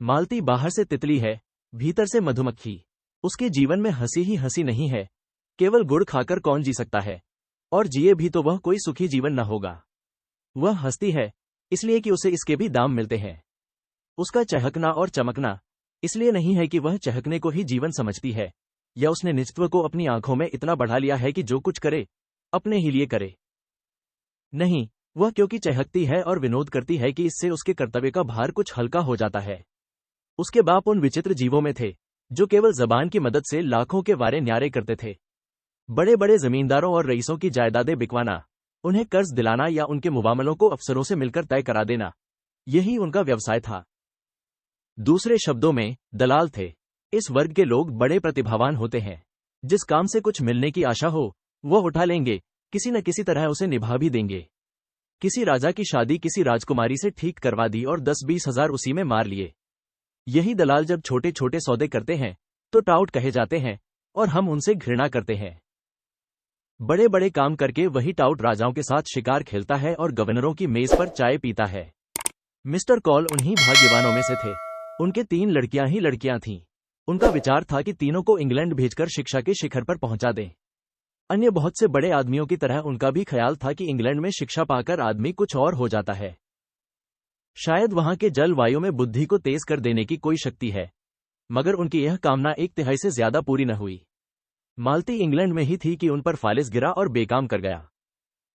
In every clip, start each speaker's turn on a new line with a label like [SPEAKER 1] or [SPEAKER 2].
[SPEAKER 1] मालती बाहर से तितली है, भीतर से मधुमक्खी। उसके जीवन में हंसी ही हंसी नहीं है। केवल गुड़ खाकर कौन जी सकता है, और जिए भी तो वह कोई सुखी जीवन न होगा। वह हंसती है इसलिए कि उसे इसके भी दाम मिलते हैं। उसका चहकना और चमकना इसलिए नहीं है कि वह चहकने को ही जीवन समझती है, या उसने निजत्व को अपनी आंखों में इतना बढ़ा लिया है कि जो कुछ करे अपने ही लिए करे। नहीं, वह क्योंकि चहकती है और विनोद करती है कि इससे उसके कर्तव्य का भार कुछ हल्का हो जाता है। उसके बाप उन विचित्र जीवों में थे जो केवल जबान की मदद से लाखों के वारे न्यारे करते थे। बड़े बड़े जमींदारों और रईसों की जायदादें बिकवाना, उन्हें कर्ज दिलाना या उनके मुआमलों को अफसरों से मिलकर तय करा देना, यही उनका व्यवसाय था। दूसरे शब्दों में दलाल थे। इस वर्ग के लोग बड़े प्रतिभावान होते हैं। जिस काम से कुछ मिलने की आशा हो वह उठा लेंगे, किसी न किसी तरह उसे निभा भी देंगे। किसी राजा की शादी किसी राजकुमारी से ठीक करवा दी और 10-20 हजार उसी में मार लिए। यही दलाल जब छोटे छोटे सौदे करते हैं तो टाउट कहे जाते हैं और हम उनसे घृणा करते हैं। बड़े बड़े काम करके वही टाउट राजाओं के साथ शिकार खेलता है और गवर्नरों की मेज पर चाय पीता है। मिस्टर कॉल उन्हीं भाग्यवानों में से थे। उनके 3 लड़कियां ही लड़कियां थीं। उनका विचार था कि तीनों को इंग्लैंड भेजकर शिक्षा के शिखर पर पहुंचा दें। अन्य बहुत से बड़े आदमियों की तरह उनका भी ख्याल था कि इंग्लैंड में शिक्षा पाकर आदमी कुछ और हो जाता है। शायद वहां के जलवायु में बुद्धि को तेज कर देने की कोई शक्ति है, मगर उनकी यह कामना 1/3 से ज्यादा पूरी न हुई। मालती इंग्लैंड में ही थी कि उन पर फालिस गिरा और बेकाम कर गया।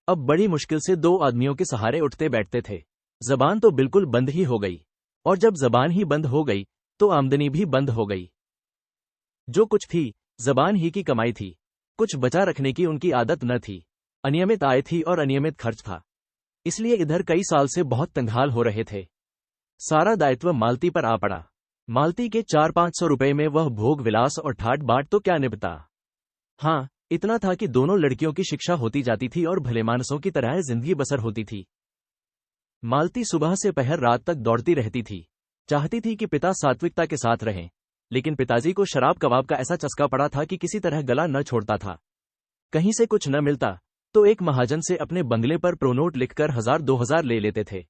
[SPEAKER 1] अब बड़ी मुश्किल से 2 आदमियों के सहारे उठते बैठते थे। जबान तो बिल्कुल बंद ही हो गई, और जब जबान ही बंद हो गई तो आमदनी भी बंद हो गई। जो कुछ थी जबान ही की कमाई थी। कुछ बचा रखने की उनकी आदत न थी। अनियमित आय थी और अनियमित खर्च था। इसलिए इधर कई साल से बहुत तंगहाल हो रहे थे। सारा दायित्व मालती पर आ पड़ा। मालती के 400-500 रुपए में वह भोग विलास और ठाट बाट तो क्या निपटा। हाँ, इतना था कि दोनों लड़कियों की शिक्षा होती जाती थी और भलेमानसों की तरह जिंदगी बसर होती थी। मालती सुबह से पहर रात तक दौड़ती रहती थी। चाहती थी कि पिता सात्विकता के साथ रहें, लेकिन पिताजी को शराब कबाब का ऐसा चस्का पड़ा था कि किसी तरह गला न छोड़ता था। कहीं से कुछ न मिलता तो एक महाजन से अपने बंगले पर प्रोनोट लिखकर 1000-2000 ले लेते थे।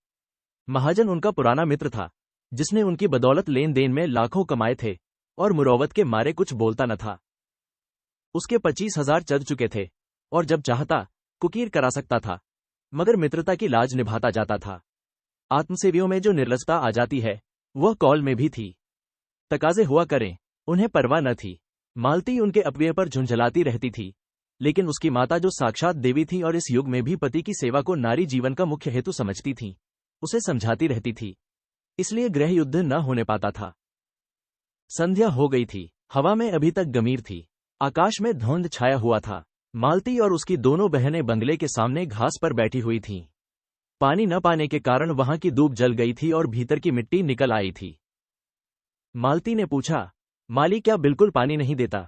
[SPEAKER 1] महाजन उनका पुराना मित्र था, जिसने उनकी बदौलत लेन देन में लाखों कमाए थे और मुरौवत के मारे कुछ बोलता न था। उसके 25,000 चढ़ चुके थे और जब चाहता कुकीर करा सकता था, मगर मित्रता की लाज निभाता जाता था। आत्मसेवियों में जो निर्लजता आ जाती है वह कॉल में भी थी। तकाजे हुआ करें, उन्हें परवाह न थी। मालती उनके अपव्यय पर झुंझलाती रहती थी, लेकिन उसकी माता जो साक्षात देवी थी और इस युग में भी पति की सेवा को नारी जीवन का मुख्य हेतु समझती थी, उसे समझाती रहती थी। इसलिए गृह युद्ध न होने पाता था। संध्या हो गई थी। हवा में अभी तक गमीर थी। आकाश में धुंध छाया हुआ था। मालती और उसकी दोनों बहनें बंगले के सामने घास पर बैठी हुई थीं। पानी न पाने के कारण वहां की दूब जल गई थी और भीतर की मिट्टी निकल आई थी। मालती ने पूछा, माली क्या बिल्कुल पानी नहीं देता?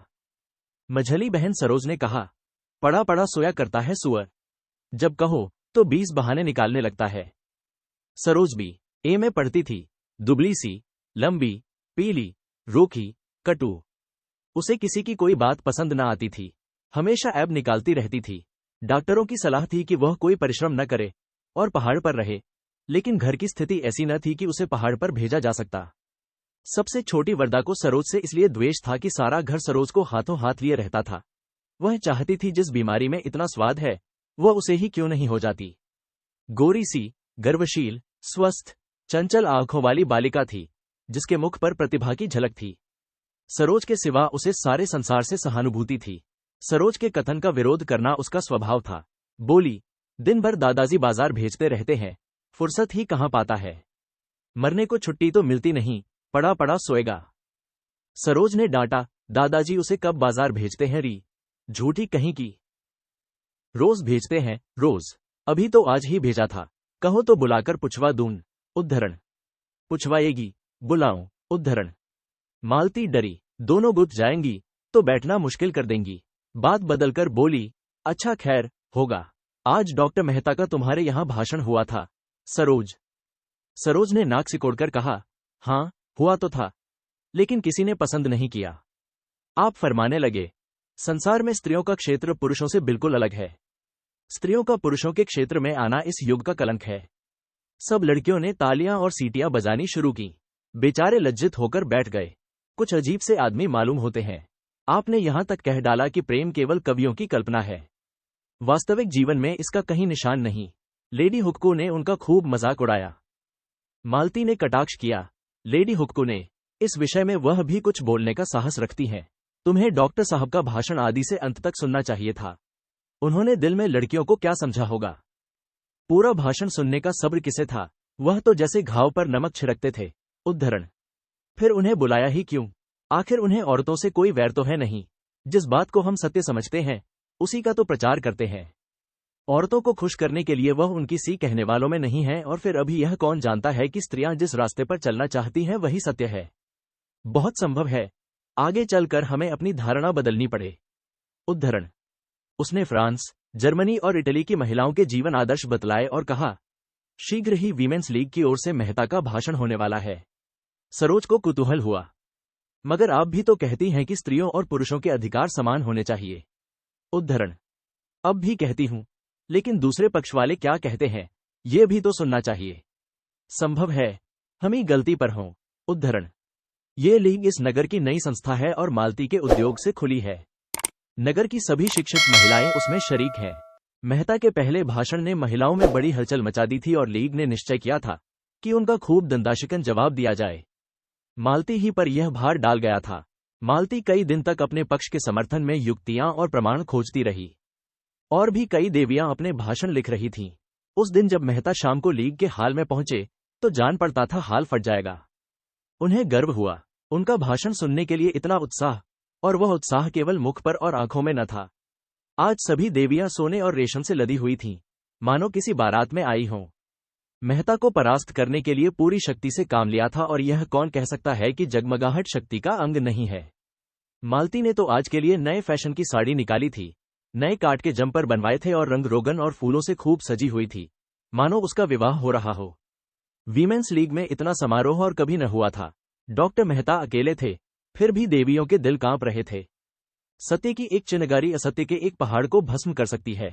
[SPEAKER 1] मझली बहन सरोज ने कहा, पड़ा पड़ा सोया करता है सुअर। जब कहो तो 20 बहाने निकालने लगता है। सरोज भी ए में पढ़ती थी, दुबली सी, लंबी, पीली, रूखी, कटु। उसे किसी की कोई बात पसंद न आती थी। हमेशा ऐब निकालती रहती थी। डॉक्टरों की सलाह थी कि वह कोई परिश्रम न करे और पहाड़ पर रहे, लेकिन घर की स्थिति ऐसी न थी कि उसे पहाड़ पर भेजा जा सकता। सबसे छोटी वरदा को सरोज से इसलिए द्वेष था कि सारा घर सरोज को हाथों हाथ लिए रहता था। वह चाहती थी जिस बीमारी में इतना स्वाद है वह उसे ही क्यों नहीं हो जाती। गोरी सी, गर्वशील, स्वस्थ, चंचल आंखों वाली बालिका थी, जिसके मुख पर प्रतिभा की झलक थी। सरोज के सिवा उसे सारे संसार से सहानुभूति थी। सरोज के कथन का विरोध करना उसका स्वभाव था। बोली, दिन भर दादाजी बाजार भेजते रहते हैं, फुर्सत ही कहां पाता है। मरने को छुट्टी तो मिलती नहीं, पड़ा पड़ा सोएगा। सरोज ने डांटा, दादाजी उसे कब बाजार भेजते हैं री? झूठी कहीं की। रोज भेजते हैं, रोज। अभी तो आज ही भेजा था। कहो तो बुलाकर पुछवा दूं। उद्धरण। पुछवाएगी, बुलाऊं, उद्धरण। मालती डरी, दोनों गुट जाएंगी तो बैठना मुश्किल कर देंगी। बात बदलकर बोली, अच्छा खैर, होगा। आज डॉक्टर मेहता का तुम्हारे यहां भाषण हुआ था, सरोज। सरोज ने नाक सिकोड़कर कहा, हाँ, हुआ तो था, लेकिन किसी ने पसंद नहीं किया। आप फरमाने लगे, संसार में स्त्रियों का क्षेत्र पुरुषों से बिल्कुल अलग है। स्त्रियों का पुरुषों के क्षेत्र में आना इस युग का कलंक है। सब लड़कियों ने तालियां और सीटियां बजानी शुरू की। बेचारे लज्जित होकर बैठ गए। कुछ अजीब से आदमी मालूम होते हैं। आपने यहां तक कह डाला कि प्रेम केवल कवियों की कल्पना है। वास्तविक जीवन में इसका कहीं निशान नहीं। लेडी हुक्को ने उनका खूब मजाक उड़ाया। मालती ने कटाक्ष किया। लेडी हुक्को ने, इस विषय में वह भी कुछ बोलने का साहस रखती हैं। तुम्हें डॉक्टर साहब का भाषण आदि से अंत तक सुनना चाहिए था। उन्होंने दिल में लड़कियों को क्या समझा होगा। पूरा भाषण सुनने का सब्र किसे था। वह तो जैसे घाव पर नमक छिड़कते थे। उद्धरण। फिर उन्हें बुलाया ही क्यों? आखिर उन्हें औरतों से कोई वैर तो है नहीं। जिस बात को हम सत्य समझते हैं उसी का तो प्रचार करते हैं। औरतों को खुश करने के लिए वह उनकी सी कहने वालों में नहीं है। और फिर अभी यह कौन जानता है कि स्त्रियां जिस रास्ते पर चलना चाहती हैं वही सत्य है। बहुत संभव है आगे चलकर हमें अपनी धारणा बदलनी पड़े। उद्धरण। उसने फ्रांस, जर्मनी और इटली की महिलाओं के जीवन आदर्श बतलाए और कहा, शीघ्र ही वीमेंस लीग की ओर से मेहता का भाषण होने वाला है। सरोज को कुतूहल हुआ। मगर आप भी तो कहती हैं कि स्त्रियों और पुरुषों के अधिकार समान होने चाहिए। उद्धरण। अब भी कहती हूं, लेकिन दूसरे पक्ष वाले क्या कहते हैं ये भी तो सुनना चाहिए। संभव है हम ही गलती पर हों। उद्धरण। ये लीग इस नगर की नई संस्था है और मालती के उद्योग से खुली है। नगर की सभी शिक्षित महिलाएं उसमें शरीक हैं। मेहता के पहले भाषण ने महिलाओं में बड़ी हलचल मचा दी थी और लीग ने निश्चय किया था कि उनका खूब दंडाशिकन जवाब दिया जाए। मालती ही पर यह भार डाल गया था। मालती कई दिन तक अपने पक्ष के समर्थन में युक्तियां और प्रमाण खोजती रही। और भी कई देवियां अपने भाषण लिख रही थीं। उस दिन जब मेहता शाम को लीग के हाल में पहुंचे तो जान पड़ता था हाल फट जाएगा। उन्हें गर्व हुआ। उनका भाषण सुनने के लिए इतना उत्साह, और वह उत्साह केवल मुख पर और आंखों में न था। आज सभी देवियां सोने और रेशम से लदी हुई थीं, मानो किसी बारात में आई हों। मेहता को परास्त करने के लिए पूरी शक्ति से काम लिया था और यह कौन कह सकता है कि जगमगाहट शक्ति का अंग नहीं है। मालती ने तो आज के लिए नए फैशन की साड़ी निकाली थी, नए काट के जंपर बनवाए थे और रंग रोगन और फूलों से खूब सजी हुई थी, मानो उसका विवाह हो रहा हो। वीमेंस लीग में इतना समारोह और कभी न हुआ था। डॉक्टर मेहता अकेले थे, फिर भी देवियों के दिल कांप रहे थे। सत्य की एक चिनगारी असत्य के एक पहाड़ को भस्म कर सकती है।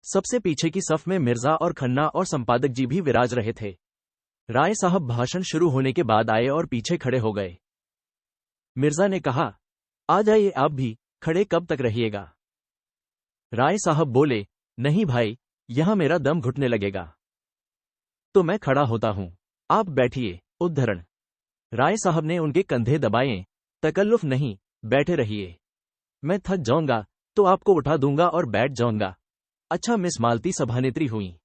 [SPEAKER 1] सबसे पीछे की सफ में मिर्जा और खन्ना और संपादक जी भी विराज रहे थे। राय साहब भाषण शुरू होने के बाद आए और पीछे खड़े हो गए। मिर्जा ने कहा, आ जाइए आप भी, खड़े कब तक रहिएगा? राय साहब बोले, नहीं भाई, यहां मेरा दम घुटने लगेगा। तो मैं खड़ा होता हूं, आप बैठिए। उद्धरण। राय साहब ने उनके कंधे दबाए। तकल्लुफ नहीं, बैठे रहिए। मैं थक जाऊंगा तो आपको उठा दूंगा और बैठ जाऊंगा। अच्छा मिस मालती सभानेत्री हुई।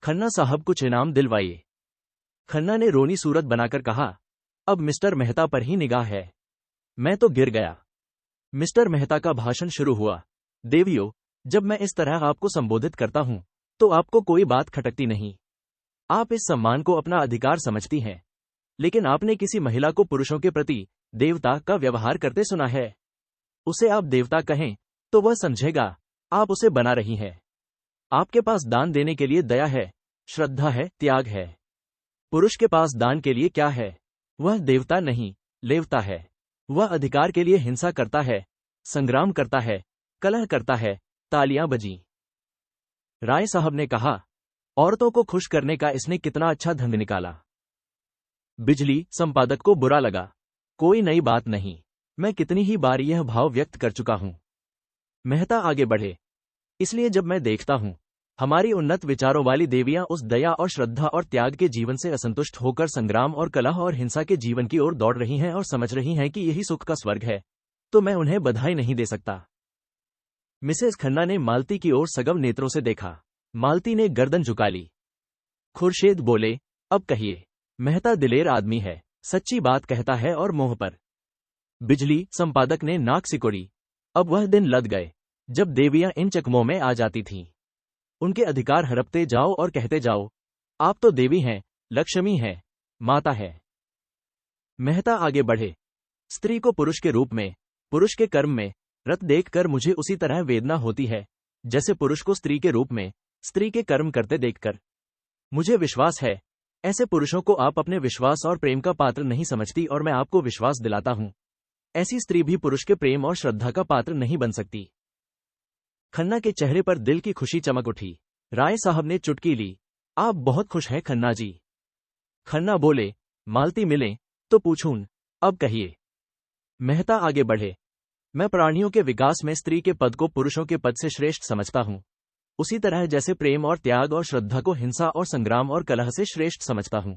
[SPEAKER 1] खन्ना साहब कुछ इनाम दिलवाइए। खन्ना ने रोनी सूरत बनाकर कहा, अब मिस्टर मेहता पर ही निगाह है। मैं तो गिर गया। मिस्टर मेहता का भाषण शुरू हुआ। देवियों, जब मैं इस तरह आपको संबोधित करता हूं तो आपको कोई बात खटकती नहीं। आप इस सम्मान को अपना अधिकार समझती हैं, लेकिन आपने किसी महिला को पुरुषों के प्रति देवता का व्यवहार करते सुना है? उसे आप देवता कहें तो वह समझेगा आप उसे बना रही हैं। आपके पास दान देने के लिए दया है, श्रद्धा है, त्याग है। पुरुष के पास दान के लिए क्या है? वह देवता नहीं, लेवता है। वह अधिकार के लिए हिंसा करता है, संग्राम करता है, कलह करता है। तालियां बजीं। राय साहब ने कहा, औरतों को खुश करने का इसने कितना अच्छा ढंग निकाला। बिजली संपादक को बुरा लगा। कोई नई बात नहीं, मैं कितनी ही बार यह भाव व्यक्त कर चुका हूं। मेहता आगे बढ़े, इसलिए जब मैं देखता हूं हमारी उन्नत विचारों वाली देवियां उस दया और श्रद्धा और त्याग के जीवन से असंतुष्ट होकर संग्राम और कलह और हिंसा के जीवन की ओर दौड़ रही हैं और समझ रही हैं कि यही सुख का स्वर्ग है, तो मैं उन्हें बधाई नहीं दे सकता। मिसेस खन्ना ने मालती की ओर सगव नेत्रों से देखा। मालती ने गर्दन झुका ली। खुर्शेद बोले, अब कहिए। मेहता दिलेर आदमी है, सच्ची बात कहता है और मोह पर। बिजली संपादक ने नाक सिकोड़ी। अब वह दिन लद गए जब देवियां इन चकमों में आ जाती थीं। उनके अधिकार हड़पते जाओ और कहते जाओ, आप तो देवी हैं, लक्ष्मी हैं, माता है। मेहता आगे बढ़े, स्त्री को पुरुष के रूप में, पुरुष के कर्म में रत देखकर मुझे उसी तरह वेदना होती है जैसे पुरुष को स्त्री के रूप में, स्त्री के कर्म करते देखकर। मुझे विश्वास है ऐसे पुरुषों को आप अपने विश्वास और प्रेम का पात्र नहीं समझती और मैं आपको विश्वास दिलाता हूं, ऐसी स्त्री भी पुरुष के प्रेम और श्रद्धा का पात्र नहीं बन सकती। खन्ना के चेहरे पर दिल की खुशी चमक उठी। राय साहब ने चुटकी ली। आप बहुत खुश हैं खन्ना जी। खन्ना बोले, मालती मिलें तो पूछूं, अब कहिए। मेहता आगे बढ़े। मैं प्राणियों के विकास में स्त्री के पद को पुरुषों के पद से श्रेष्ठ समझता हूं, उसी तरह जैसे प्रेम और त्याग और श्रद्धा को हिंसा और संग्राम और कलह से श्रेष्ठ समझता हूं।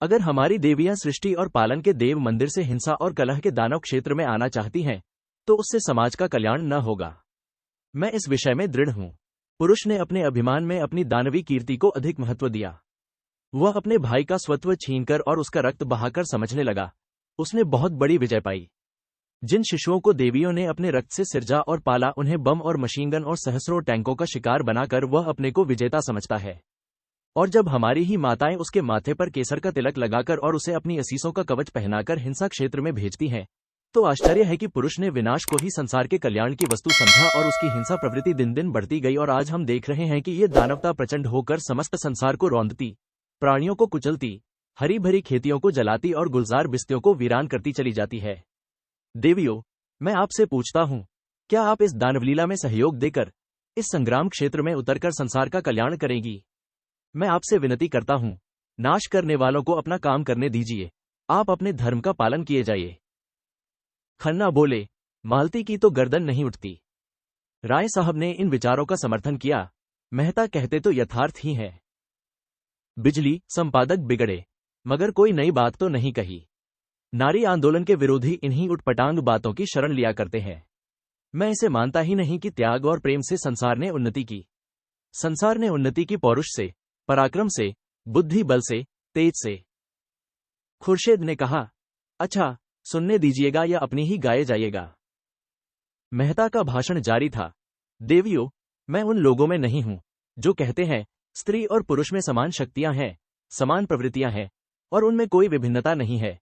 [SPEAKER 1] अगर हमारी देवियां सृष्टि और पालन के देव मंदिर से हिंसा और कलह के दानव क्षेत्र में आना चाहती हैं, तो उससे समाज का कल्याण न होगा। मैं इस विषय में दृढ़ हूं। पुरुष ने अपने अभिमान में अपनी दानवी कीर्ति को अधिक महत्व दिया। वह अपने भाई का स्वत्व छीनकर और उसका रक्त बहाकर समझने लगा, उसने बहुत बड़ी विजय पाई। जिन शिशुओं को देवियों ने अपने रक्त से सिरजा और पाला, उन्हें बम और मशीनगन और सहस्रों टैंकों का शिकार बनाकर वह अपने को विजेता समझता है। और जब हमारी ही माताएं उसके माथे पर केसर का तिलक लगाकर और उसे अपनी असीसों का कवच पहनाकर हिंसा क्षेत्र में भेजती हैं, तो आश्चर्य है कि पुरुष ने विनाश को ही संसार के कल्याण की वस्तु समझा और उसकी हिंसा प्रवृत्ति दिन दिन बढ़ती गई। और आज हम देख रहे हैं कि ये दानवता प्रचंड होकर समस्त संसार को रौंदती, प्राणियों को कुचलती, हरी भरी खेतियों को जलाती और गुलजार बिस्तियों को वीरान करती चली जाती है। देवियों, मैं आपसे पूछता हूं, क्या आप इस दानवलीला में सहयोग देकर इस संग्राम क्षेत्र में उतरकर संसार का कल्याण करेंगी? मैं आपसे विनती करता हूं, नाश करने वालों को अपना काम करने दीजिए, आप अपने धर्म का पालन किए जाइए। खन्ना बोले, मालती की तो गर्दन नहीं उठती। राय साहब ने इन विचारों का समर्थन किया। मेहता कहते तो यथार्थ ही है। बिजली संपादक बिगड़े, मगर कोई नई बात तो नहीं कही। नारी आंदोलन के विरोधी इन्हीं उटपटांग बातों की शरण लिया करते हैं। मैं इसे मानता ही नहीं कि त्याग और प्रेम से संसार ने उन्नति की। संसार ने उन्नति की पौरुष से, पराक्रम से, बुद्धि बल से, तेज से। खुर्शीद ने कहा, अच्छा, सुनने दीजिएगा या अपनी ही गाए जाइएगा। मेहता का भाषण जारी था। देवियों, मैं उन लोगों में नहीं हूं जो कहते हैं स्त्री और पुरुष में समान शक्तियां हैं, समान प्रवृत्तियां हैं और उनमें कोई विभिन्नता नहीं है।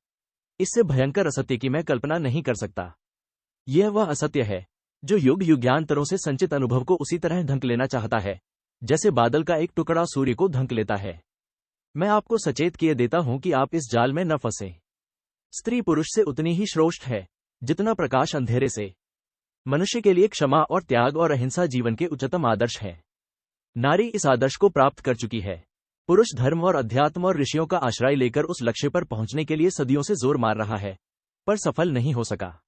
[SPEAKER 1] इससे भयंकर असत्य की मैं कल्पना नहीं कर सकता। यह वह असत्य है जो युग युगांतरों से संचित अनुभव को उसी तरह ढंक लेना चाहता है जैसे बादल का एक टुकड़ा सूर्य को ढंक लेता है। मैं आपको सचेत किए देता हूं कि आप इस जाल में न फंसे। स्त्री पुरुष से उतनी ही श्रेष्ठ है जितना प्रकाश अंधेरे से। मनुष्य के लिए क्षमा और त्याग और अहिंसा जीवन के उच्चतम आदर्श है। नारी इस आदर्श को प्राप्त कर चुकी है। पुरुष धर्म और अध्यात्म और ऋषियों का आश्रय लेकर उस लक्ष्य पर पहुंचने के लिए सदियों से जोर मार रहा है, पर सफल नहीं हो सका।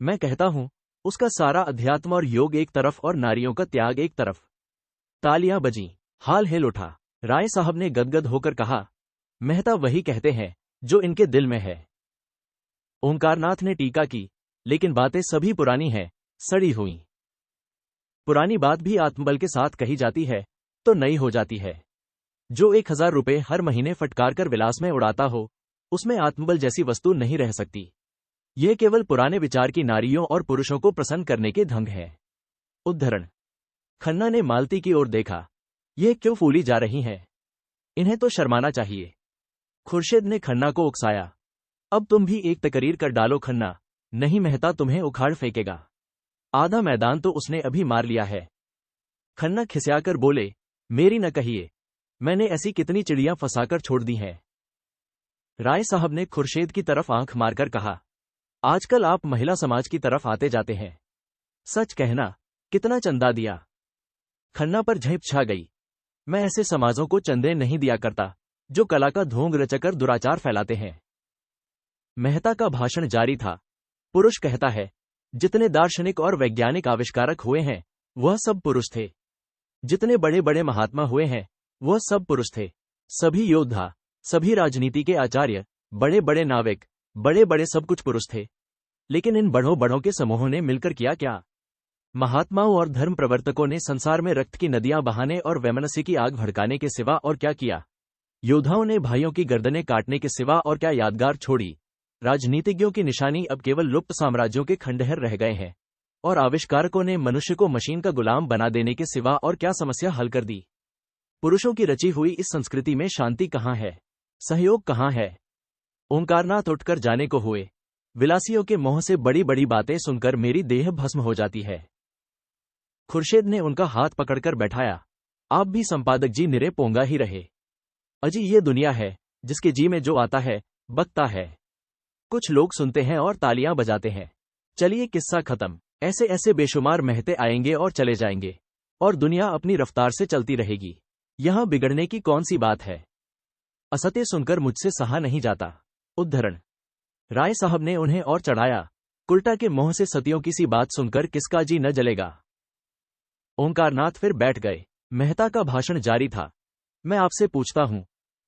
[SPEAKER 1] मैं कहता हूं, उसका सारा अध्यात्म और योग एक तरफ और नारियों का त्याग एक तरफ। तालियां बजीं, हाल हिल उठा। राय साहब ने गदगद होकर कहा, मेहता वही कहते हैं जो इनके दिल में है। ओंकारनाथ ने टीका की, लेकिन बातें सभी पुरानी हैं, सड़ी हुई। पुरानी बात भी आत्मबल के साथ कही जाती है तो नई हो जाती है। जो 1000 रुपए हर महीने फटकार कर विलास में उड़ाता हो, उसमें आत्मबल जैसी वस्तु नहीं रह सकती। यह केवल पुराने विचार की नारियों और पुरुषों को प्रसन्न करने के ढंग है। उद्धरण। खन्ना ने मालती की ओर देखा, यह क्यों फूली जा रही हैं? इन्हें तो शर्माना चाहिए। खुर्शीद ने खन्ना को उकसाया, अब तुम भी एक तकरीर कर डालो खन्ना, नहीं मेहता तुम्हें उखाड़ फेंकेगा। आधा मैदान तो उसने अभी मार लिया है। खन्ना खिसियाकर बोले, मेरी न कहिए, मैंने ऐसी कितनी चिड़ियां फंसाकर छोड़ दी हैं। राय साहब ने खुर्शीद की तरफ आंख मारकर कहा, आजकल आप महिला समाज की तरफ आते जाते हैं। सच कहना, कितना चंदा दिया? खन्ना पर झेप छा गई। मैं ऐसे समाजों को चंदे नहीं दिया करता जो कला का ढोंग रचकर दुराचार फैलाते हैं। मेहता का भाषण जारी था। पुरुष कहता है, जितने दार्शनिक और वैज्ञानिक आविष्कारक हुए हैं वह सब पुरुष थे। जितने बड़े बड़े महात्मा हुए हैं वह सब पुरुष थे। सभी योद्धा, सभी राजनीति के आचार्य, बड़े बड़े नाविक, बड़े बड़े सब कुछ पुरुष थे। लेकिन इन बड़ों बड़ों के समूहों ने मिलकर किया क्या? महात्माओं और धर्म प्रवर्तकों ने संसार में रक्त की नदियां बहाने और वैमनस्य की आग भड़काने के सिवा और क्या किया? योद्धाओं ने भाइयों की गर्दनें काटने के सिवा और क्या यादगार छोड़ी? राजनीतिज्ञों की निशानी अब केवल लुप्त साम्राज्यों के खंडहर रह गए हैं और आविष्कारकों ने मनुष्य को मशीन का गुलाम बना देने के सिवा और क्या समस्या हल कर दी? पुरुषों की रची हुई इस संस्कृति में शांति कहाँ है? सहयोग कहाँ है? ओंकारनाथ उठकर जाने को हुए। विलासियों के मुंह से बड़ी बड़ी बातें सुनकर मेरी देह भस्म हो जाती है। खुर्शीद ने उनका हाथ पकड़कर बैठाया, आप भी संपादक जी निरे पोंगा ही रहे। अजी ये दुनिया है जिसके जी में जो आता है बकता है। कुछ लोग सुनते हैं और तालियां बजाते हैं। चलिए किस्सा खत्म। ऐसे ऐसे बेशुमार महते आएंगे और चले जाएंगे और दुनिया अपनी रफ्तार से चलती रहेगी। यहां बिगड़ने की कौन सी बात है? असत्य सुनकर मुझसे सहा नहीं जाता। उद्धरण। राय साहब ने उन्हें और चढ़ाया, कुल्टा के मुंह से सतियों की सी बात सुनकर किसका जी न जलेगा। ओंकारनाथ फिर बैठ गए। मेहता का भाषण जारी था। मैं आपसे पूछता हूं,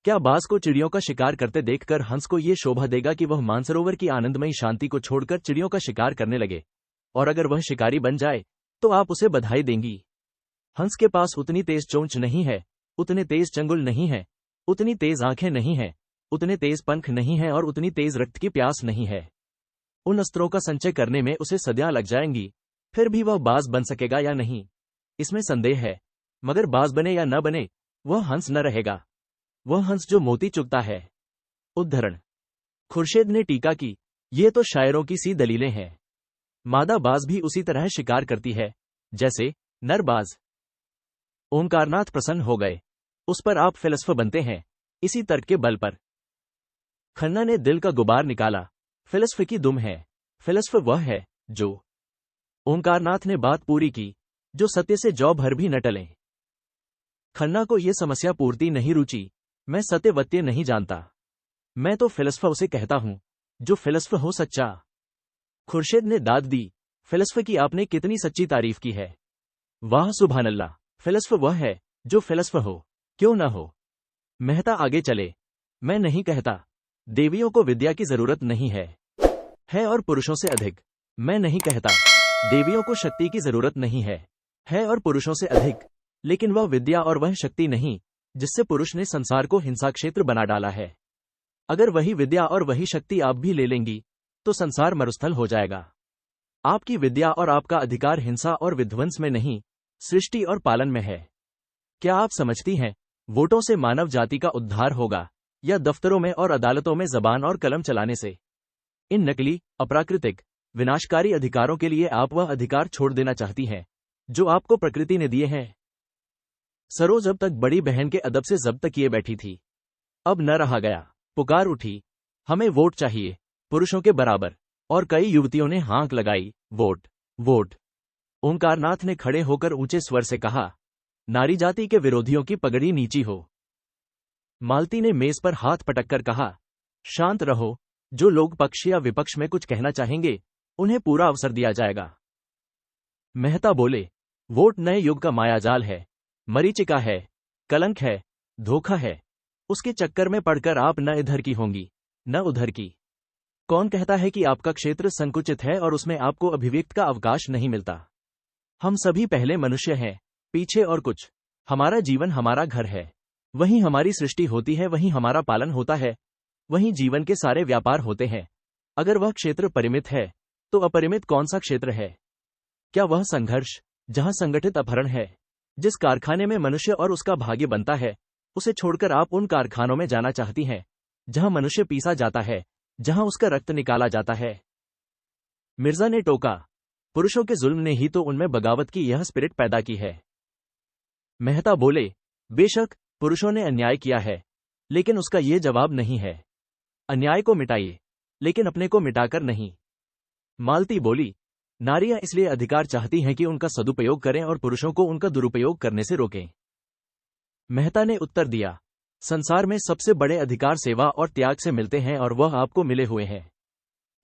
[SPEAKER 1] क्या बाज को चिड़ियों का शिकार करते देखकर हंस को ये शोभा देगा कि वह मानसरोवर की आनंदमयी शांति को छोड़कर चिड़ियों का शिकार करने लगे? और अगर वह शिकारी बन जाए तो आप उसे बधाई देंगी। हंस के पास उतनी तेज चोंच नहीं है, उतने तेज चंगुल नहीं है, उतनी तेज आंखें नहीं है, उतने तेज पंख नहीं है और उतनी तेज रक्त की प्यास नहीं है। उन अस्त्रों का संचय करने में उसे सदियां लग जाएंगी, फिर भी वह बाज बन सकेगा या नहीं, इसमें संदेह है। मगर बाज बने या न बने, वह हंस न रहेगा। वह हंस जो मोती चुगता है। उद्धरण। खुर्शेद ने टीका की, ये तो शायरों की सी दलीलें हैं। मादा बाज भी उसी तरह शिकार करती है जैसे नर बाज। ओंकारनाथ प्रसन्न हो गए। उस पर आप फिलसफर बनते हैं, इसी तर्क के बल पर। खन्ना ने दिल का गुबार निकाला। फिलसफर की दुम है। फिलसफर वह है जो। ओंकारनाथ ने बात पूरी की, जो सत्य से जौ भर भी न टले। खन्ना को यह समस्या पूर्ति नहीं रुचि। मैं सत्यवत्य नहीं जानता। मैं तो फिलसफर उसे कहता हूं जो फिलसफर हो सच्चा। खुर्शेद ने दाद दी, फिलसफर की आपने कितनी सच्ची तारीफ की है। वाह सुभान अल्लाह। फिलसफर वह है जो फिलसफर हो, क्यों न हो। मेहता आगे चले। मैं नहीं कहता देवियों को विद्या की जरूरत नहीं है और पुरुषों से अधिक। मैं नहीं कहता देवियों को शक्ति की जरूरत नहीं है और पुरुषों से अधिक। लेकिन वह विद्या और वह शक्ति नहीं जिससे पुरुष ने संसार को हिंसा क्षेत्र बना डाला है। अगर वही विद्या और वही शक्ति आप भी ले लेंगी तो संसार मरुस्थल हो जाएगा। आपकी विद्या और आपका अधिकार हिंसा और विध्वंस में नहीं, सृष्टि और पालन में है। क्या आप समझती हैं वोटों से मानव जाति का उद्धार होगा या दफ्तरों में और अदालतों में जबान और कलम चलाने से? इन नकली, अप्राकृतिक, विनाशकारी अधिकारों के लिए आप वह अधिकार छोड़ देना चाहती हैं जो आपको प्रकृति ने दिए हैं। सरोज अब तक बड़ी बहन के अदब से जब्त किए बैठी थी। अब न रहा गया, पुकार उठी, हमें वोट चाहिए, पुरुषों के बराबर। और कई युवतियों ने हाँक लगाई, वोट, वोट। ओंकारनाथ ने खड़े होकर ऊंचे स्वर से कहा, नारी जाति के विरोधियों की पगड़ी नीची हो। मालती ने मेज पर हाथ पटककर कहा, शांत रहो। जो लोग पक्ष या विपक्ष में कुछ कहना चाहेंगे उन्हें पूरा अवसर दिया जाएगा। मेहता बोले, वोट नए युग का मायाजाल है, मरीचिका है, कलंक है, धोखा है। उसके चक्कर में पड़कर आप न इधर की होंगी न उधर की। कौन कहता है कि आपका क्षेत्र संकुचित है और उसमें आपको अभिव्यक्त का अवकाश नहीं मिलता? हम सभी पहले मनुष्य हैं, पीछे और कुछ। हमारा जीवन हमारा घर है, वहीं हमारी सृष्टि होती है, वहीं हमारा पालन होता है, वहीं जीवन के सारे व्यापार होते हैं। अगर वह क्षेत्र परिमित है तो अपरिमित कौन सा क्षेत्र है? क्या वह संघर्ष जहां संगठित अपहरण है? जिस कारखाने में मनुष्य और उसका भाग्य बनता है, उसे छोड़कर आप उन कारखानों में जाना चाहती हैं जहां मनुष्य पीसा जाता है, जहां उसका रक्त निकाला जाता है? मिर्जा ने टोका, पुरुषों के जुल्म ने ही तो उनमें बगावत की यह स्पिरिट पैदा की है। मेहता बोले, बेशक पुरुषों ने अन्याय किया है, लेकिन उसका यह जवाब नहीं है। अन्याय को मिटाइए, लेकिन अपने को मिटाकर नहीं। मालती बोली, नारियां इसलिए अधिकार चाहती हैं कि उनका सदुपयोग करें और पुरुषों को उनका दुरुपयोग करने से रोकें। मेहता ने उत्तर दिया, संसार में सबसे बड़े अधिकार सेवा और त्याग से मिलते हैं और वह आपको मिले हुए हैं।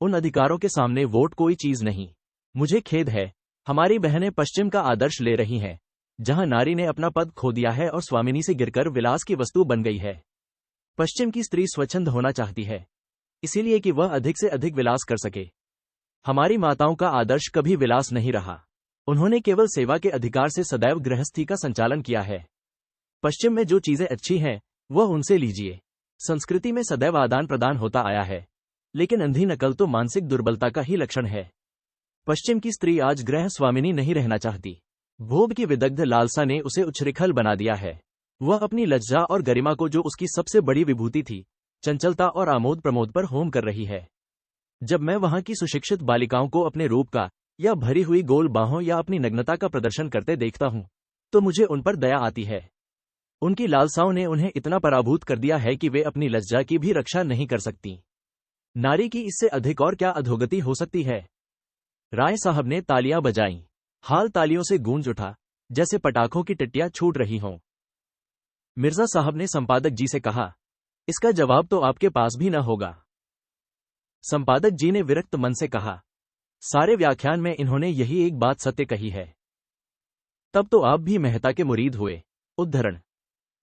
[SPEAKER 1] उन अधिकारों के सामने वोट कोई चीज नहीं। मुझे खेद है, हमारी बहनें पश्चिम का आदर्श ले रही हैं, जहां नारी ने अपना पद खो दिया है और स्वामिनी से गिरकर विलास की वस्तु बन गई है। पश्चिम की स्त्री स्वच्छंद होना चाहती है, इसीलिए कि वह अधिक से अधिक विलास कर सके। हमारी माताओं का आदर्श कभी विलास नहीं रहा। उन्होंने केवल सेवा के अधिकार से सदैव गृहस्थी का संचालन किया है। पश्चिम में जो चीजें अच्छी हैं वह उनसे लीजिए। संस्कृति में सदैव आदान प्रदान होता आया है, लेकिन अंधी नकल तो मानसिक दुर्बलता का ही लक्षण है। पश्चिम की स्त्री आज गृह स्वामिनी नहीं रहना चाहती। भोग की विदग्ध लालसा ने उसे उच्छृंखल बना दिया है। वह अपनी लज्जा और गरिमा को, जो उसकी सबसे बड़ी विभूति थी, चंचलता और आमोद प्रमोद पर होम कर रही है। जब मैं वहां की सुशिक्षित बालिकाओं को अपने रूप का या भरी हुई गोल बाहों या अपनी नग्नता का प्रदर्शन करते देखता हूं तो मुझे उन पर दया आती है। उनकी लालसाओं ने उन्हें इतना पराभूत कर दिया है कि वे अपनी लज्जा की भी रक्षा नहीं कर सकती। नारी की इससे अधिक और क्या अधोगति हो सकती है? राय साहब ने तालियां बजाईं। हाल तालियों से गूंज उठा, जैसे पटाखों की टिट्टियां छूट रही हों। मिर्जा साहब ने संपादक जी से कहा, इसका जवाब तो आपके पास भी न होगा। संपादक जी ने विरक्त मन से कहा। सारे व्याख्यान में इन्होंने यही एक बात सत्य कही है। तब तो आप भी मेहता के मुरीद हुए। उद्धरण।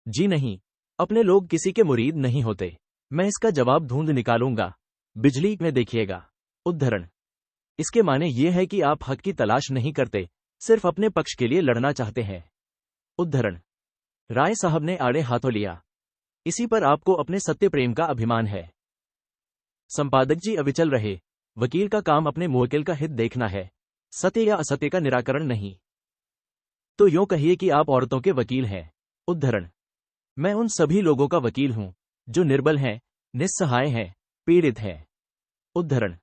[SPEAKER 1] जी नहीं, अपने लोग किसी के मुरीद नहीं होते। मैं इसका जवाब ढूंढ निकालूंगा, बिजली में देखिएगा। उद्धरण। इसके माने ये है कि आप हक की तलाश नहीं करते, सिर्फ अपने पक्ष के लिए लड़ना चाहते हैं। उद्धरण। राय साहब ने आड़े हाथों लिया। इसी पर आपको अपने सत्य प्रेम का अभिमान है। संपादक जी अविचल रहे। वकील का काम अपने मुवक्किल का हित देखना है, सत्य या असत्य का निराकरण नहीं। तो यूं कहिए कि आप औरतों के वकील हैं। उद्धरण। मैं उन सभी लोगों का वकील हूं जो निर्बल हैं, निस्सहाय हैं, पीड़ित हैं। उद्धरण।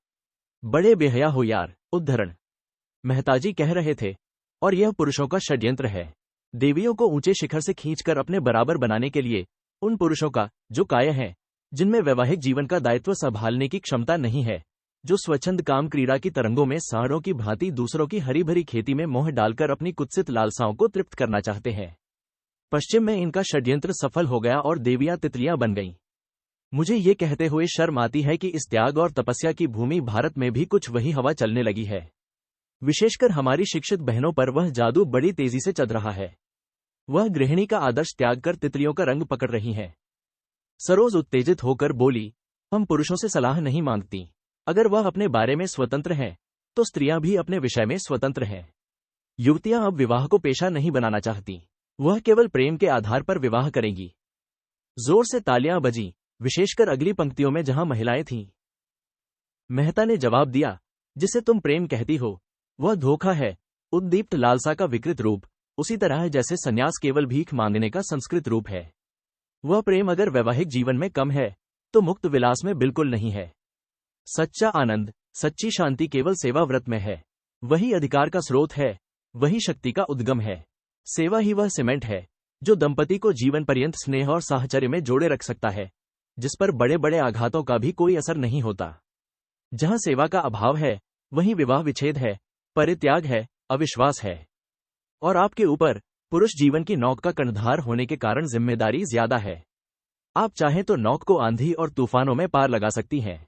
[SPEAKER 1] बड़े बेहया हो यार। उद्धरण। मेहताजी कह रहे थे, और यह पुरुषों का षड्यंत्र है, देवियों को ऊंचे शिखर से खींचकर अपने बराबर बनाने के लिए, उन पुरुषों का जो काय हैं, जिनमें वैवाहिक जीवन का दायित्व संभालने की क्षमता नहीं है, जो स्वच्छंद काम क्रीड़ा की तरंगों में सांडों की भांति दूसरों की हरी भरी खेती में मोह डालकर अपनी कुत्सित लालसाओं को तृप्त करना चाहते हैं। पश्चिम में इनका षड्यंत्र सफल हो गया और देवियां तितलियां बन गईं। मुझे ये कहते हुए शर्म आती है कि इस त्याग और तपस्या की भूमि भारत में भी कुछ वही हवा चलने लगी है। विशेषकर हमारी शिक्षित बहनों पर वह जादू बड़ी तेजी से चल रहा है। वह गृहिणी का आदर्श त्याग कर तितलियों का रंग पकड़ रही हैं। सरोज उत्तेजित होकर बोली, हम पुरुषों से सलाह नहीं मांगती। अगर वह अपने बारे में स्वतंत्र हैं, तो स्त्रियां भी अपने विषय में स्वतंत्र हैं। युवतियां अब विवाह को पेशा नहीं बनाना चाहती, वह केवल प्रेम के आधार पर विवाह करेंगी। जोर से तालियां बजीं, विशेषकर अगली पंक्तियों में जहां महिलाएं थीं। मेहता ने जवाब दिया, जिसे तुम प्रेम कहती हो, वह धोखा है, उद्दीप्त लालसा का विकृत रूप, उसी तरह जैसे संन्यास केवल भीख मांगने का संस्कृत रूप है। वह प्रेम अगर वैवाहिक जीवन में कम है, तो मुक्त विलास में बिल्कुल नहीं है। सच्चा आनंद, सच्ची शांति केवल सेवा व्रत में है। वही अधिकार का स्रोत है, वही शक्ति का उद्गम है। सेवा ही वह सीमेंट है जो दंपति को जीवन पर्यंत स्नेह और साहचर्य में जोड़े रख सकता है, जिस पर बड़े बड़े आघातों का भी कोई असर नहीं होता। जहां सेवा का अभाव है, वहीं विवाह विच्छेद है, परित्याग है, अविश्वास है। और आपके ऊपर पुरुष जीवन की नौक का कर्णधार होने के कारण जिम्मेदारी ज्यादा है। आप चाहें तो नौक को आंधी और तूफानों में पार लगा सकती हैं,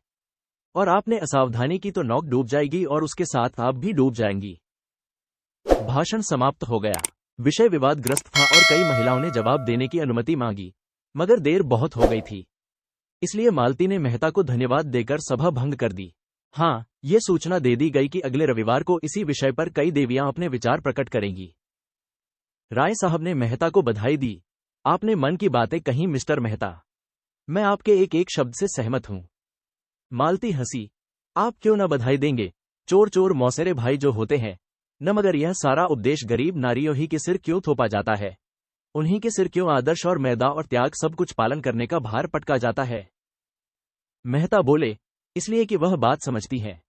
[SPEAKER 1] और आपने असावधानी की तो नौक डूब जाएगी और उसके साथ आप भी डूब जाएंगी। भाषण समाप्त हो गया। विषय विवादग्रस्त था और कई महिलाओं ने जवाब देने की अनुमति मांगी, मगर देर बहुत हो गई थी। इसलिए मालती ने मेहता को धन्यवाद देकर सभा भंग कर दी। हाँ, ये सूचना दे दी गई कि अगले रविवार को इसी विषय पर कई देवियां अपने विचार प्रकट करेंगी। राय साहब ने मेहता को बधाई दी। आपने मन की बातें कहीं मिस्टर मेहता। मैं आपके एक एक शब्द से सहमत हूं। मालती हंसी। आप क्यों न बधाई देंगे, चोर चोर मौसेरे भाई जो होते हैं न, मगर यह सारा उपदेश गरीब नारियों ही के सिर क्यों थोपा जाता है? उन्हीं के सिर क्यों आदर्श और मैदा और त्याग सब कुछ पालन करने का भार पटका जाता है? मेहता बोले, इसलिए कि वह बात समझती है।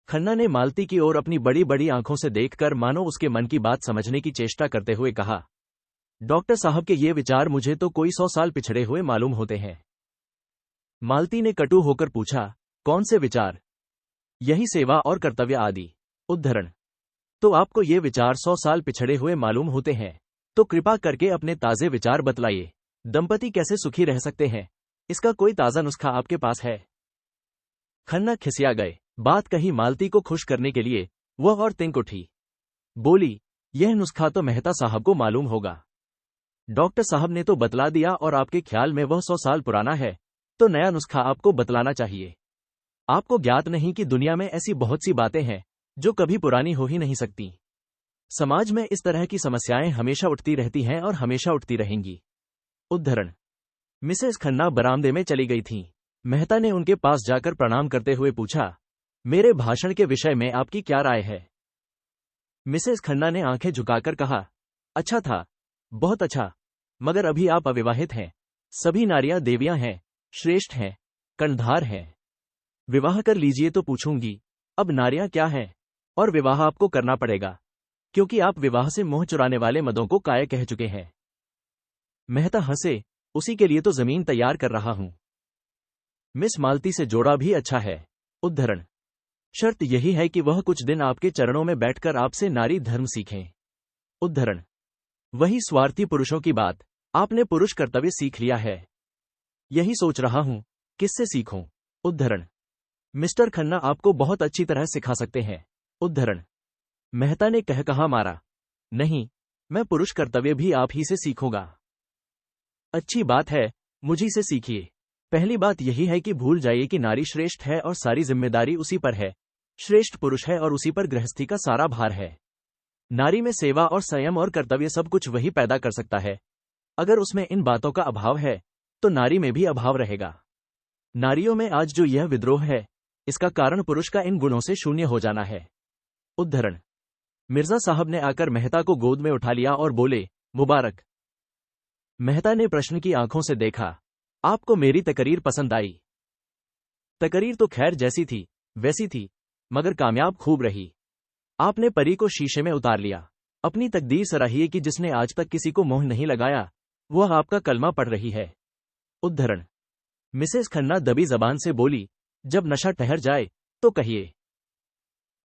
[SPEAKER 1] खन्ना ने मालती की ओर अपनी बड़ी बड़ी आंखों से देखकर मानो उसके मन की बात समझने की चेष्टा करते हुए कहा, डॉक्टर साहब के ये विचार मुझे तो कोई 100 साल पिछड़े हुए मालूम होते हैं। मालती ने कटु होकर पूछा, कौन से विचार? यही सेवा और कर्तव्य आदि। उद्धरण। तो आपको ये विचार 100 साल पिछड़े हुए मालूम होते हैं, तो कृपा करके अपने ताजे विचार बतलाइए। दंपति कैसे सुखी रह सकते हैं, इसका कोई ताजा नुस्खा आपके पास है? खन्ना खिसिया गए। बात कही मालती को खुश करने के लिए, वह और तिंक उठी। बोली, यह नुस्खा तो मेहता साहब को मालूम होगा। डॉक्टर साहब ने तो बतला दिया और आपके ख्याल में वह 100 साल पुराना है, तो नया नुस्खा आपको बतलाना चाहिए। आपको ज्ञात नहीं कि दुनिया में ऐसी बहुत सी बातें हैं जो कभी पुरानी हो ही नहीं सकती। समाज में इस तरह की समस्याएं हमेशा उठती रहती हैं और हमेशा उठती रहेंगी। उद्धरण। मिसेस खन्ना बरामदे में चली गई थीं। मेहता ने उनके पास जाकर प्रणाम करते हुए पूछा, मेरे भाषण के विषय में आपकी क्या राय है? मिसेस खन्ना ने आंखें झुकाकर कहा, अच्छा था, बहुत अच्छा, मगर अभी आप अविवाहित हैं। सभी नारियां देवियां हैं, श्रेष्ठ हैं, कर्णधार हैं। विवाह कर लीजिए तो पूछूंगी, अब नारियां क्या हैं? और विवाह आपको करना पड़ेगा, क्योंकि आप विवाह से मोह चुराने वाले मदों को काय कह चुके हैं। मेहता हंसे, उसी के लिए तो जमीन तैयार कर रहा हूं। मिस मालती से जोड़ा भी अच्छा है। उद्धरण। शर्त यही है कि वह कुछ दिन आपके चरणों में बैठकर आपसे नारी धर्म सीखें। उद्धरण। वही स्वार्थी पुरुषों की बात, आपने पुरुष कर्तव्य सीख लिया है। यही सोच रहा हूं, किससे सीखूं? उद्धरण। मिस्टर खन्ना आपको बहुत अच्छी तरह सिखा सकते हैं। उद्धरण। मेहता ने कह कहा मारा। नहीं, मैं पुरुष कर्तव्य भी आप ही से सीखूंगा। अच्छी बात है, मुझी से सीखिए। पहली बात यही है कि भूल जाइए कि नारी श्रेष्ठ है और सारी जिम्मेदारी उसी पर है। श्रेष्ठ पुरुष है और उसी पर गृहस्थी का सारा भार है। नारी में सेवा और संयम और कर्तव्य सब कुछ वही पैदा कर सकता है। अगर उसमें इन बातों का अभाव है तो नारी में भी अभाव रहेगा। नारियों में आज जो यह विद्रोह है, इसका कारण पुरुष का इन गुणों से शून्य हो जाना है। उद्धरण। मिर्जा साहब ने आकर मेहता को गोद में उठा लिया और बोले, मुबारक। मेहता ने प्रश्न की आंखों से देखा, आपको मेरी तकरीर पसंद आई? तकरीर तो खैर जैसी थी वैसी थी, मगर कामयाब खूब रही। आपने परी को शीशे में उतार लिया। अपनी तकदीर सराहिए कि जिसने आज तक किसी को मोह नहीं लगाया, वह आपका कलमा पढ़ रही है। उद्धरण। मिसेस खन्ना दबी जबान से बोली, जब नशा ठहर जाए तो कहिए।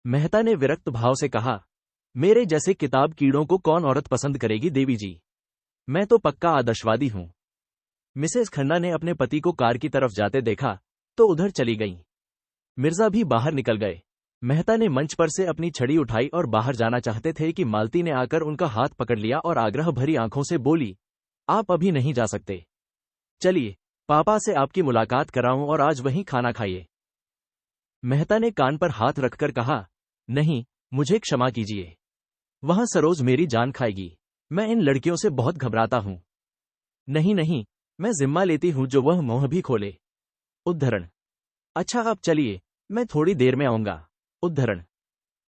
[SPEAKER 1] मेहता ने विरक्त भाव से कहा, मेरे जैसे किताब कीड़ों को कौन औरत पसंद करेगी देवी जी। मैं तो पक्का आदर्शवादी हूं। मिसेस खन्ना ने अपने पति को कार की तरफ जाते देखा तो उधर चली गईं। मिर्जा भी बाहर निकल गए। मेहता ने मंच पर से अपनी छड़ी उठाई और बाहर जाना चाहते थे कि मालती ने आकर उनका हाथ पकड़ लिया और आग्रह भरी आंखों से बोली, आप अभी नहीं जा सकते। चलिए, पापा से आपकी मुलाकात कराऊं और आज वहीं खाना खाइए। मेहता ने कान पर हाथ रखकर कहा, नहीं, मुझे क्षमा कीजिए। वहां सरोज मेरी जान खाएगी। मैं इन लड़कियों से बहुत घबराता हूं। नहीं नहीं, मैं जिम्मा लेती हूं जो वह मुंह भी खोले। उद्धरण। अच्छा आप चलिए, मैं थोड़ी देर में आऊंगा। उद्धरण।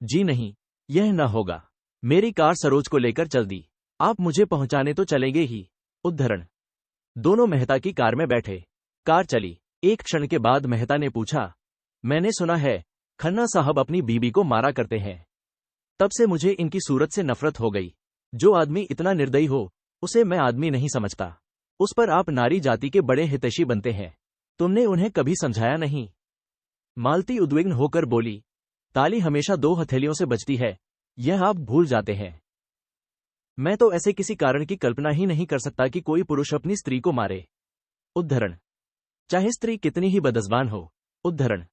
[SPEAKER 1] जी नहीं, यह न होगा। मेरी कार सरोज को लेकर चल दी। आप मुझे पहुंचाने तो चलेंगे ही। उद्धरण। दोनों मेहता की कार में बैठे। कार चली। एक क्षण के बाद मेहता ने पूछा, मैंने सुना है खन्ना साहब अपनी बीबी को मारा करते हैं। तब से मुझे इनकी सूरत से नफरत हो गई। जो आदमी इतना निर्दयी हो, उसे मैं आदमी नहीं समझता। उस पर आप नारी जाति के बड़े हितैषी बनते हैं। तुमने उन्हें कभी समझाया नहीं। मालती उद्विग्न होकर बोली, ताली हमेशा दो हथेलियों से बजती है, यह आप भूल जाते हैं। मैं तो ऐसे किसी कारण की कल्पना ही नहीं कर सकता कि कोई पुरुष अपनी स्त्री को मारे। उद्धरण। चाहे स्त्री कितनी ही बदज़बान हो। उद्धरण।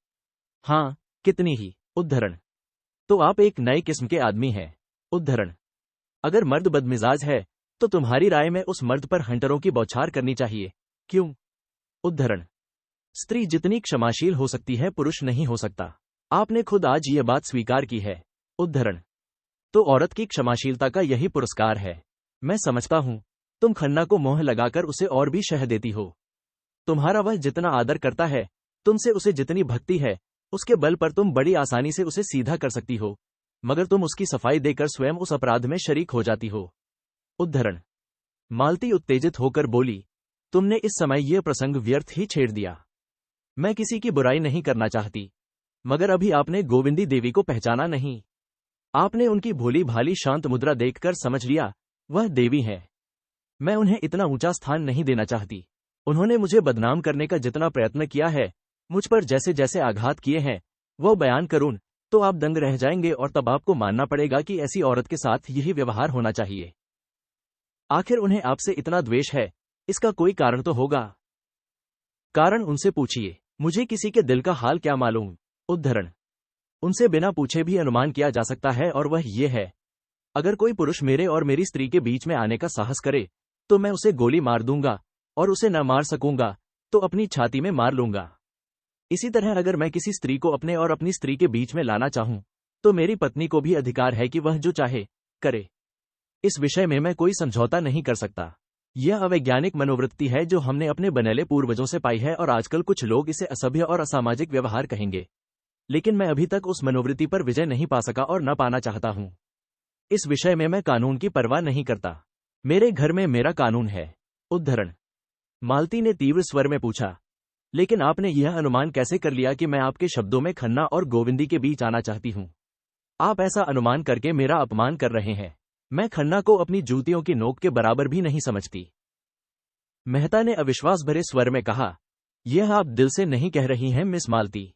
[SPEAKER 1] हाँ, कितनी ही। उद्धरण। तो आप एक नए किस्म के आदमी हैं। उद्धरण। अगर मर्द बदमिजाज है तो तुम्हारी राय में उस मर्द पर हंटरों की बौछार करनी चाहिए। क्यों? उद्धरण। स्त्री जितनी क्षमाशील हो सकती है पुरुष नहीं हो सकता। आपने खुद आज यह बात स्वीकार की है। उद्धरण। तो औरत की क्षमाशीलता का यही पुरस्कार है। मैं समझता हूं, तुम खन्ना को मोह लगाकर उसे और भी शह देती हो। तुम्हारा वह जितना आदर करता है, तुमसे उसे जितनी भक्ति है, उसके बल पर तुम बड़ी आसानी से उसे सीधा कर सकती हो, मगर तुम उसकी सफाई देकर स्वयं उस अपराध में शरीक हो जाती हो। उद्धरण। मालती उत्तेजित होकर बोली, तुमने इस समय यह प्रसंग व्यर्थ ही छेड़ दिया। मैं किसी की बुराई नहीं करना चाहती, मगर अभी आपने गोविंदी देवी को पहचाना नहीं। आपने उनकी भोली भाली शांत मुद्रा देखकर समझ लिया, वह देवी है। मैं उन्हें इतना ऊंचा स्थान नहीं देना चाहती। उन्होंने मुझे बदनाम करने का जितना प्रयत्न किया है, मुझ पर जैसे जैसे आघात किए हैं, वह बयान करूं तो आप दंग रह जाएंगे और तब आपको मानना पड़ेगा कि ऐसी औरत के साथ यही व्यवहार होना चाहिए। आखिर उन्हें आपसे इतना द्वेष है, इसका कोई कारण तो होगा। कारण उनसे पूछिए, मुझे किसी के दिल का हाल क्या मालूम। उद्धरण। उनसे बिना पूछे भी अनुमान किया जा सकता है और वह ये है, अगर कोई पुरुष मेरे और मेरी स्त्री के बीच में आने का साहस करे तो मैं उसे गोली मार दूंगा, और उसे न मार सकूंगा तो अपनी छाती में मार लूंगा। इसी तरह अगर मैं किसी स्त्री को अपने और अपनी स्त्री के बीच में लाना चाहूं तो मेरी पत्नी को भी अधिकार है कि वह जो चाहे करे। इस विषय में मैं कोई समझौता नहीं कर सकता। यह अवैज्ञानिक मनोवृत्ति है जो हमने अपने बनेले पूर्वजों से पाई है और आजकल कुछ लोग इसे असभ्य और असामाजिक व्यवहार कहेंगे, लेकिन मैं अभी तक उस मनोवृत्ति पर विजय नहीं पा सका और न पाना चाहता हूं। इस विषय में मैं कानून की परवाह नहीं करता। मेरे घर में मेरा कानून है। उद्धरण। मालती ने तीव्र स्वर में पूछा, लेकिन आपने यह अनुमान कैसे कर लिया कि मैं आपके शब्दों में खन्ना और गोविंदी के बीच आना चाहती हूं? आप ऐसा अनुमान करके मेरा अपमान कर रहे हैं। मैं खन्ना को अपनी जूतियों की नोक के बराबर भी नहीं समझती। मेहता ने अविश्वास भरे स्वर में कहा, यह आप दिल से नहीं कह रही हैं मिस मालती।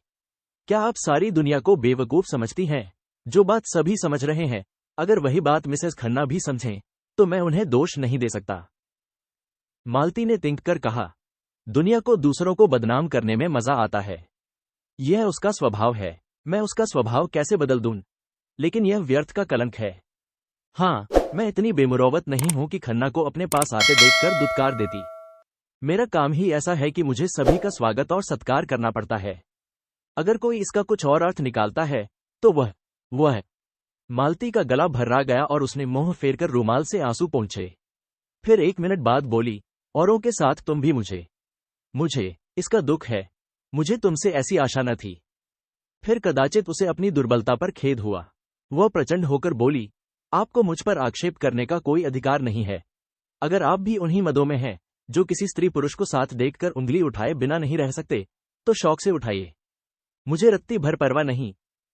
[SPEAKER 1] क्या आप सारी दुनिया को बेवकूफ समझती हैं? जो बात सभी समझ रहे हैं, अगर वही बात मिसेस खन्ना भी समझें तो मैं उन्हें दोष नहीं दे सकता। मालती ने तिंक कर कहा, दुनिया को दूसरों को बदनाम करने में मजा आता है। यह उसका स्वभाव है, मैं उसका स्वभाव कैसे बदल दूं? लेकिन यह व्यर्थ का कलंक है। हाँ, मैं इतनी बेमुरौवत नहीं हूं कि खन्ना को अपने पास आते देखकर दुत्कार देती। मेरा काम ही ऐसा है कि मुझे सभी का स्वागत और सत्कार करना पड़ता है। अगर कोई इसका कुछ और अर्थ निकालता है, तो वह मालती का गला भर्रा गया और उसने मुंह फेरकर रुमाल से आंसू पोंछे। फिर 1 मिनट बाद बोली, औरों के साथ तुम भी मुझे इसका दुख है। मुझे तुमसे ऐसी आशा न थी। फिर कदाचित उसे अपनी दुर्बलता पर खेद हुआ। वह प्रचंड होकर बोली, आपको मुझ पर आक्षेप करने का कोई अधिकार नहीं है। अगर आप भी उन्हीं मदों में हैं, जो किसी स्त्री पुरुष को साथ देखकर उंगली उठाए बिना नहीं रह सकते, तो शौक से उठाइए। मुझे रत्ती भर परवाह नहीं।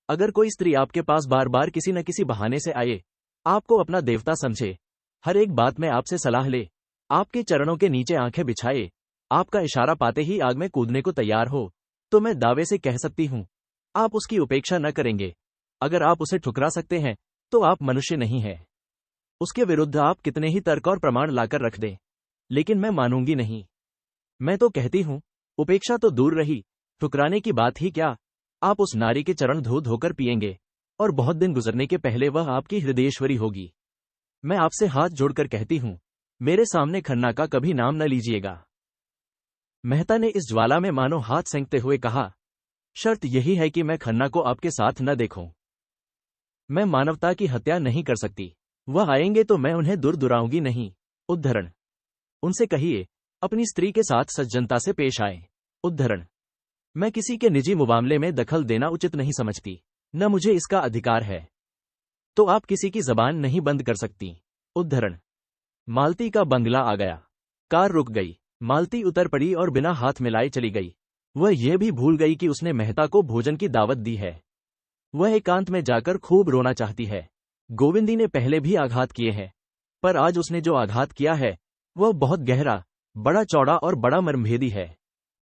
[SPEAKER 1] अगर कोई स्त्री आपके पास बार बार किसी न किसी बहाने से आए, आपको अपना देवता समझे, हर एक बात में आपसे सलाह ले, आपके चरणों के नीचे आंखें बिछाए, आपका इशारा पाते ही आग में कूदने को तैयार हो, तो मैं दावे से कह सकती हूं, आप उसकी उपेक्षा न करेंगे। अगर आप उसे ठुकरा सकते हैं, तो आप मनुष्य नहीं हैं। उसके विरुद्ध आप कितने ही तर्क और प्रमाण लाकर रख दें, लेकिन मैं मानूंगी नहीं। मैं तो कहती हूं, उपेक्षा तो दूर रही, ठुकराने की बात ही क्या, आप उस नारी के चरण धो धोकर पिएंगे, और बहुत दिन गुजरने के पहले वह आपकी हृदयेश्वरी होगी। मैं आपसे हाथ जोड़कर कहती हूं, मेरे सामने खन्ना का कभी नाम न लीजिएगा। मेहता ने इस ज्वाला में मानो हाथ सेंकते हुए कहा, शर्त यही है कि मैं खन्ना को आपके साथ न देखूं। मैं मानवता की हत्या नहीं कर सकती। वह आएंगे तो मैं उन्हें दूर दुराऊंगी नहीं। उद्धरण। उनसे कहिए, अपनी स्त्री के साथ सज्जनता से पेश आए। उद्धरण। मैं किसी के निजी मामले में दखल देना उचित नहीं समझती, न मुझे इसका अधिकार है। तो आप किसी की जबान नहीं बंद कर सकती। उद्धरण। मालती का बंगला आ गया। कार रुक गई। मालती उतर पड़ी और बिना हाथ मिलाए चली गई। वह यह भी भूल गई कि उसने मेहता को भोजन की दावत दी है। वह एकांत में जाकर खूब रोना चाहती है। गोविंदी ने पहले भी आघात किए हैं, पर आज उसने जो आघात किया है, वह बहुत गहरा, बड़ा चौड़ा और बड़ा मर्मभेदी है।